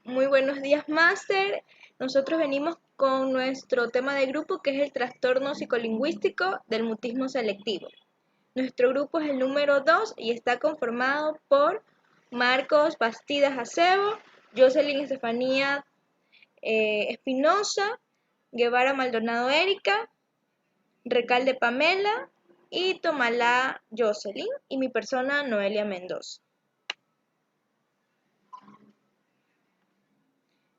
Muy buenos días, máster. Nosotros venimos con nuestro tema de grupo que es el trastorno psicolingüístico del mutismo selectivo. Nuestro grupo es el número 2 y está conformado por Marcos Bastidas Acebo, Jocelyn Estefanía Espinosa, Guevara Maldonado Erika, Recalde Pamela y Tomalá Jocelyn y mi persona Noelia Mendoza.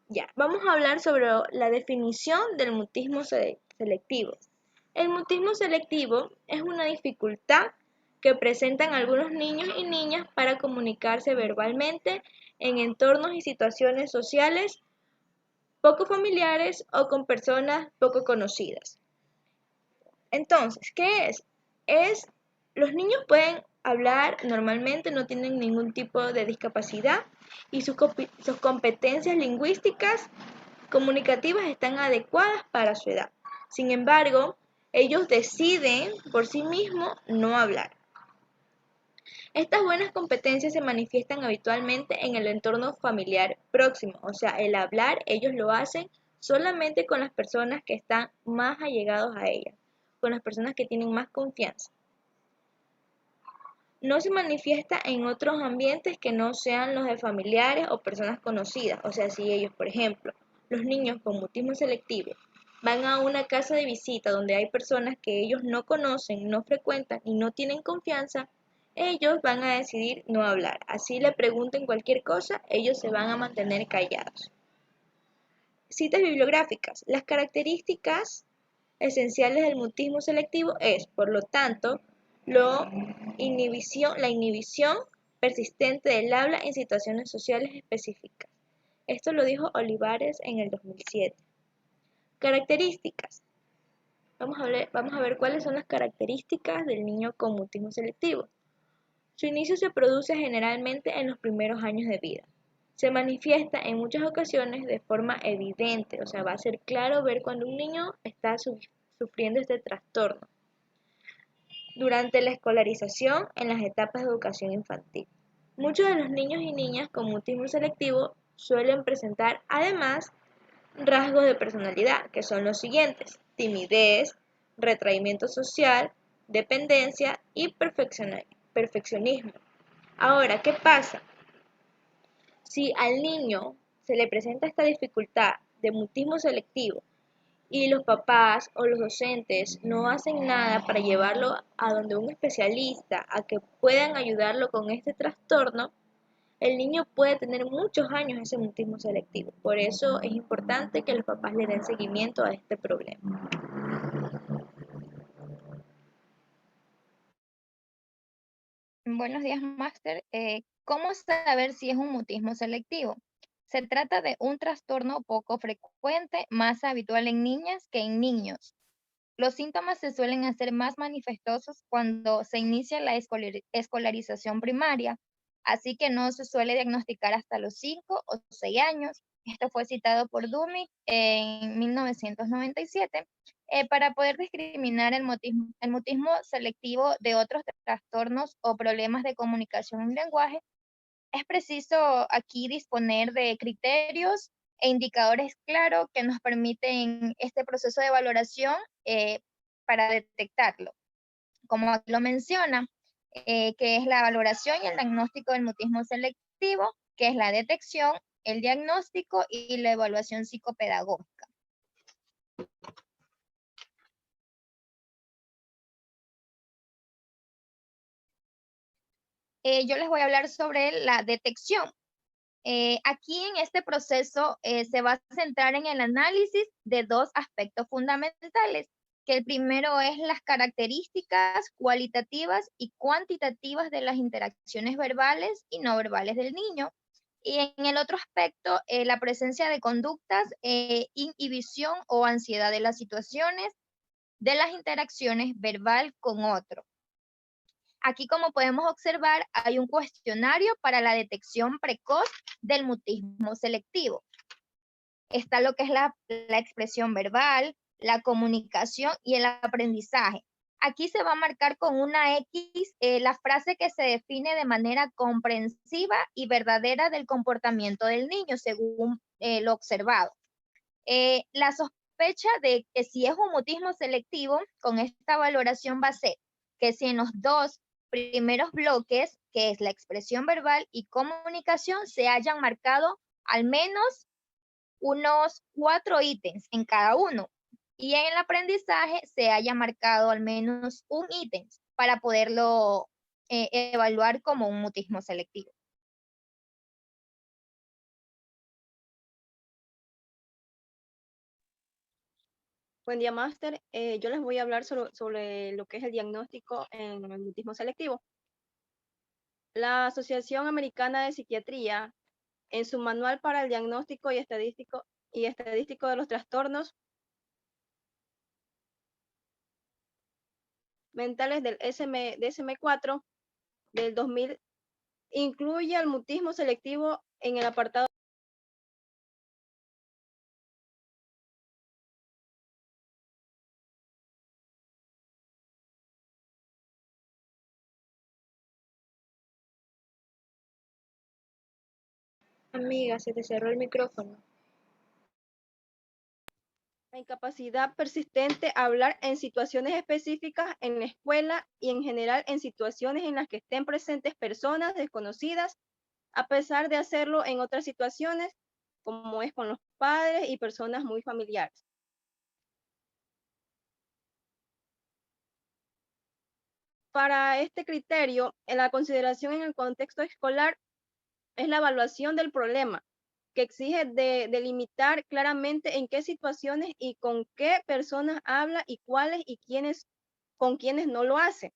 Ya, vamos a hablar sobre la definición del mutismo selectivo. El mutismo selectivo es una dificultad que presentan algunos niños y niñas para comunicarse verbalmente en entornos y situaciones sociales poco familiares o con personas poco conocidas. Entonces, ¿qué es? Los niños pueden hablar normalmente, no tienen ningún tipo de discapacidad y sus competencias lingüísticas comunicativas están adecuadas para su edad. Sin embargo, ellos deciden por sí mismos no hablar. Estas buenas competencias se manifiestan habitualmente en el entorno familiar próximo, o sea, el hablar ellos lo hacen solamente con las personas que están más allegados a ellas, con las personas que tienen más confianza. No se manifiesta en otros ambientes que no sean los de familiares o personas conocidas, o sea, si ellos, por ejemplo, los niños con mutismo selectivo van a una casa de visita donde hay personas que ellos no conocen, no frecuentan y no tienen confianza, ellos van a decidir no hablar. Así le pregunten cualquier cosa, ellos se van a mantener callados. Citas bibliográficas. Las características esenciales del mutismo selectivo es, por lo tanto, la inhibición persistente del habla en situaciones sociales específicas. Esto lo dijo Olivares en el 2007. Características. Vamos a ver cuáles son las características del niño con mutismo selectivo. Su inicio se produce generalmente en los primeros años de vida. Se manifiesta en muchas ocasiones de forma evidente, o sea, va a ser claro ver cuando un niño está sufriendo este trastorno durante la escolarización en las etapas de educación infantil. Muchos de los niños y niñas con mutismo selectivo suelen presentar además rasgos de personalidad, que son los siguientes: timidez, retraimiento social, dependencia y perfeccionismo. Ahora, ¿qué pasa? Si al niño se le presenta esta dificultad de mutismo selectivo y los papás o los docentes no hacen nada para llevarlo a donde un especialista a que puedan ayudarlo con este trastorno, el niño puede tener muchos años ese mutismo selectivo. Por eso es importante que los papás le den seguimiento a este problema. Buenos días, máster. ¿Cómo saber si es un mutismo selectivo? Se trata de un trastorno poco frecuente, más habitual en niñas que en niños. Los síntomas se suelen hacer más manifestosos cuando se inicia la escolarización primaria, así que no se suele diagnosticar hasta los 5 o 6 años. Esto fue citado por Dumy en 1997 para poder discriminar el mutismo selectivo de otros trastornos o problemas de comunicación en lenguaje. Es preciso aquí disponer de criterios e indicadores claros que nos permiten este proceso de valoración eh, para detectarlo. Como aquí lo menciona, que es la valoración y el diagnóstico del mutismo selectivo, que es la detección, el diagnóstico y la evaluación psicopedagógica. Yo les voy a hablar sobre la detección. Aquí en este proceso se va a centrar en el análisis de dos aspectos fundamentales, que el primero es las características cualitativas y cuantitativas de las interacciones verbales y no verbales del niño. Y en el otro aspecto, la presencia de conductas, inhibición o ansiedad de las situaciones, de las interacciones verbal con otro. Aquí, como podemos observar, hay un cuestionario para la detección precoz del mutismo selectivo. Está lo que es la expresión verbal, la comunicación y el aprendizaje. Aquí se va a marcar con una X la frase que se define de manera comprensiva y verdadera del comportamiento del niño según lo observado. La sospecha de que si es un mutismo selectivo, con esta valoración va a ser que si en los dos primeros bloques, que es la expresión verbal y comunicación, se hayan marcado al menos unos 4 ítems en cada uno y en el aprendizaje se haya marcado al menos un ítem para poderlo evaluar como un mutismo selectivo. Buen día, máster. Yo les voy a hablar sobre lo que es el diagnóstico en el mutismo selectivo. La Asociación Americana de Psiquiatría, en su manual para el diagnóstico y estadístico de los trastornos mentales del DSM-4 del 2000, incluye el mutismo selectivo en el apartado. Amiga, se te cerró el micrófono. La incapacidad persistente a hablar en situaciones específicas en la escuela y en general en situaciones en las que estén presentes personas desconocidas, a pesar de hacerlo en otras situaciones, como es con los padres y personas muy familiares. Para este criterio, la consideración en el contexto escolar es la evaluación del problema, que exige delimitar claramente en qué situaciones y con qué personas habla y cuáles y quiénes, con quiénes no lo hace.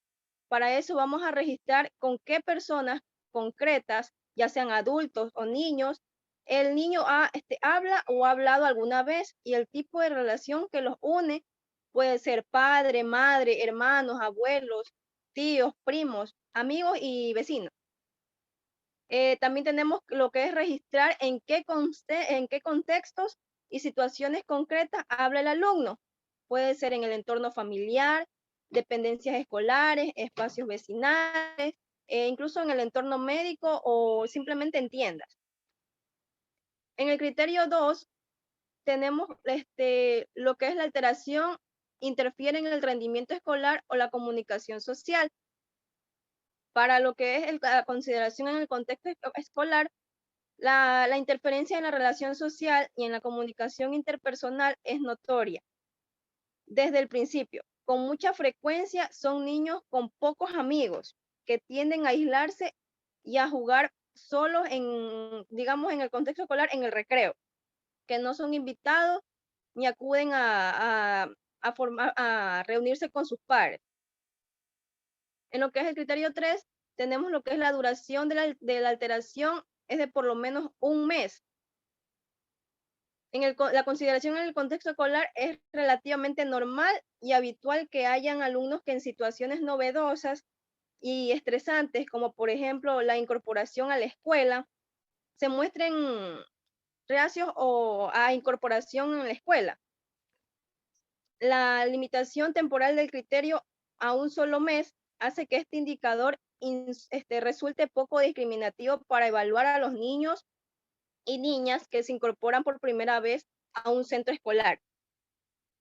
Para eso vamos a registrar con qué personas concretas, ya sean adultos o niños, el niño habla o ha hablado alguna vez y el tipo de relación que los une puede ser padre, madre, hermanos, abuelos, tíos, primos, amigos y vecinos. También tenemos lo que es registrar en qué contextos y situaciones concretas habla el alumno. Puede ser en el entorno familiar, dependencias escolares, espacios vecinales, incluso en el entorno médico o simplemente en tiendas. En el criterio 2 tenemos lo que es la alteración interfiere en el rendimiento escolar o la comunicación social. Para lo que es la consideración en el contexto escolar, la interferencia en la relación social y en la comunicación interpersonal es notoria desde el principio. Con mucha frecuencia son niños con pocos amigos que tienden a aislarse y a jugar solos digamos, en el contexto escolar, en el recreo, que no son invitados ni acuden a reunirse con sus pares. En lo que es el criterio 3, tenemos lo que es la duración de la alteración, es de por lo menos un mes. La consideración en el contexto escolar es relativamente normal y habitual que hayan alumnos que en situaciones novedosas y estresantes, como por ejemplo la incorporación a la escuela, se muestren reacios a incorporación en la escuela. La limitación temporal del criterio a un solo mes hace que este indicador resulte poco discriminativo para evaluar a los niños y niñas que se incorporan por primera vez a un centro escolar.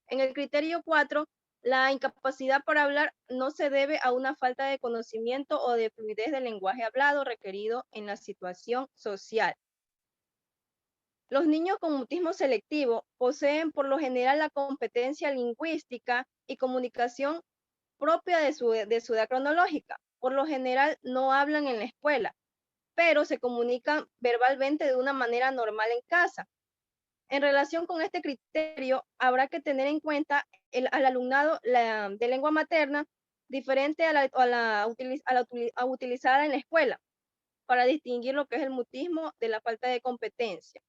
En el criterio 4, la incapacidad para hablar no se debe a una falta de conocimiento o de fluidez del lenguaje hablado requerido en la situación social. Los niños con mutismo selectivo poseen por lo general la competencia lingüística y comunicación propia de su edad cronológica. Por lo general no hablan en la escuela, pero se comunican verbalmente de una manera normal en casa. En relación con este criterio, habrá que tener en cuenta al alumnado de lengua materna diferente a utilizada en la escuela, para distinguir lo que es el mutismo de la falta de competencia.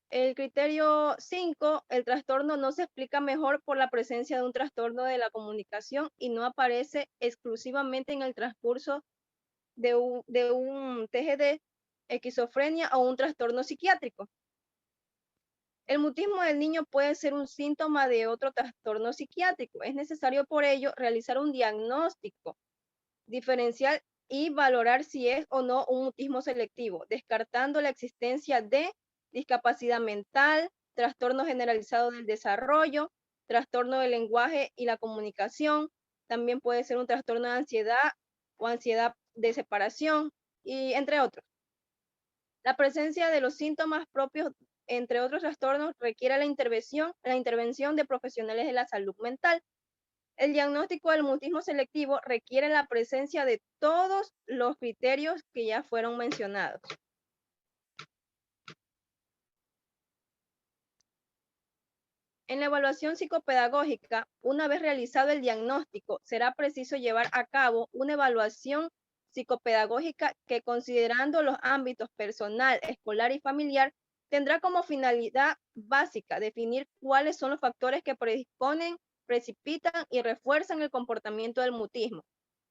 El criterio 5, el trastorno no se explica mejor por la presencia de un trastorno de la comunicación y no aparece exclusivamente en el transcurso de un TGD, esquizofrenia o un trastorno psiquiátrico. El mutismo del niño puede ser un síntoma de otro trastorno psiquiátrico. Es necesario por ello realizar un diagnóstico diferencial y valorar si es o no un mutismo selectivo, descartando la existencia de discapacidad mental, trastorno generalizado del desarrollo, trastorno del lenguaje y la comunicación. También puede ser un trastorno de ansiedad o ansiedad de separación, y entre otros. La presencia de los síntomas propios, entre otros trastornos, requiere la intervención de profesionales de la salud mental. El diagnóstico del mutismo selectivo requiere la presencia de todos los criterios que ya fueron mencionados. En la evaluación psicopedagógica, una vez realizado el diagnóstico, será preciso llevar a cabo una evaluación psicopedagógica que, considerando los ámbitos personal, escolar y familiar, tendrá como finalidad básica definir cuáles son los factores que predisponen, precipitan y refuerzan el comportamiento del mutismo.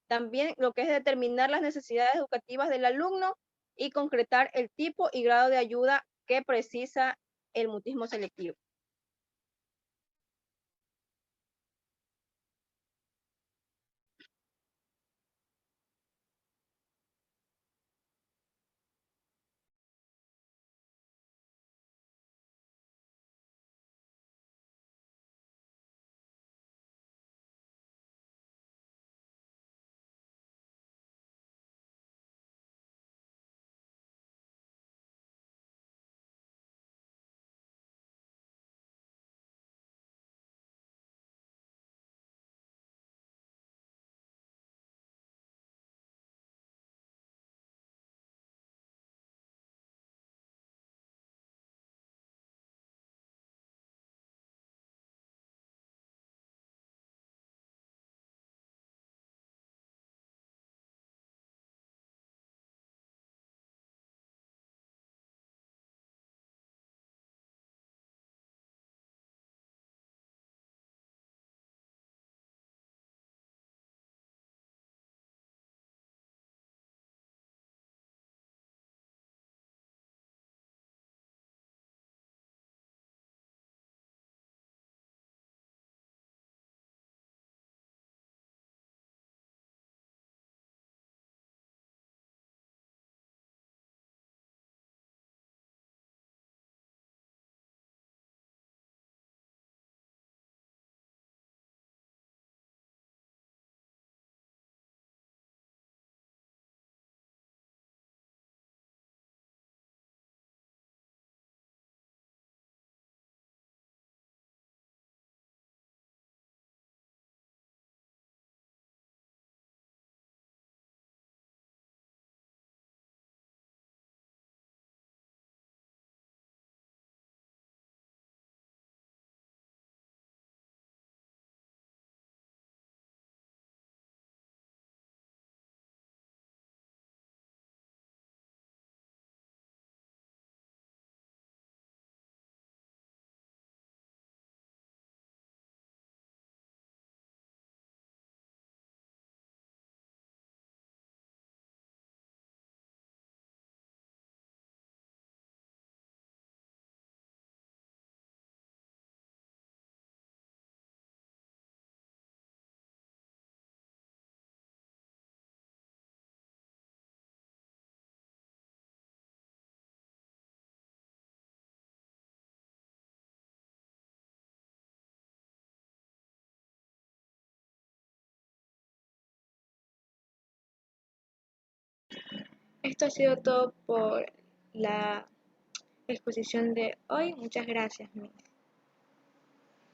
También lo que es determinar las necesidades educativas del alumno y concretar el tipo y grado de ayuda que precisa el mutismo selectivo. Esto ha sido todo por la exposición de hoy. Muchas gracias, Miss.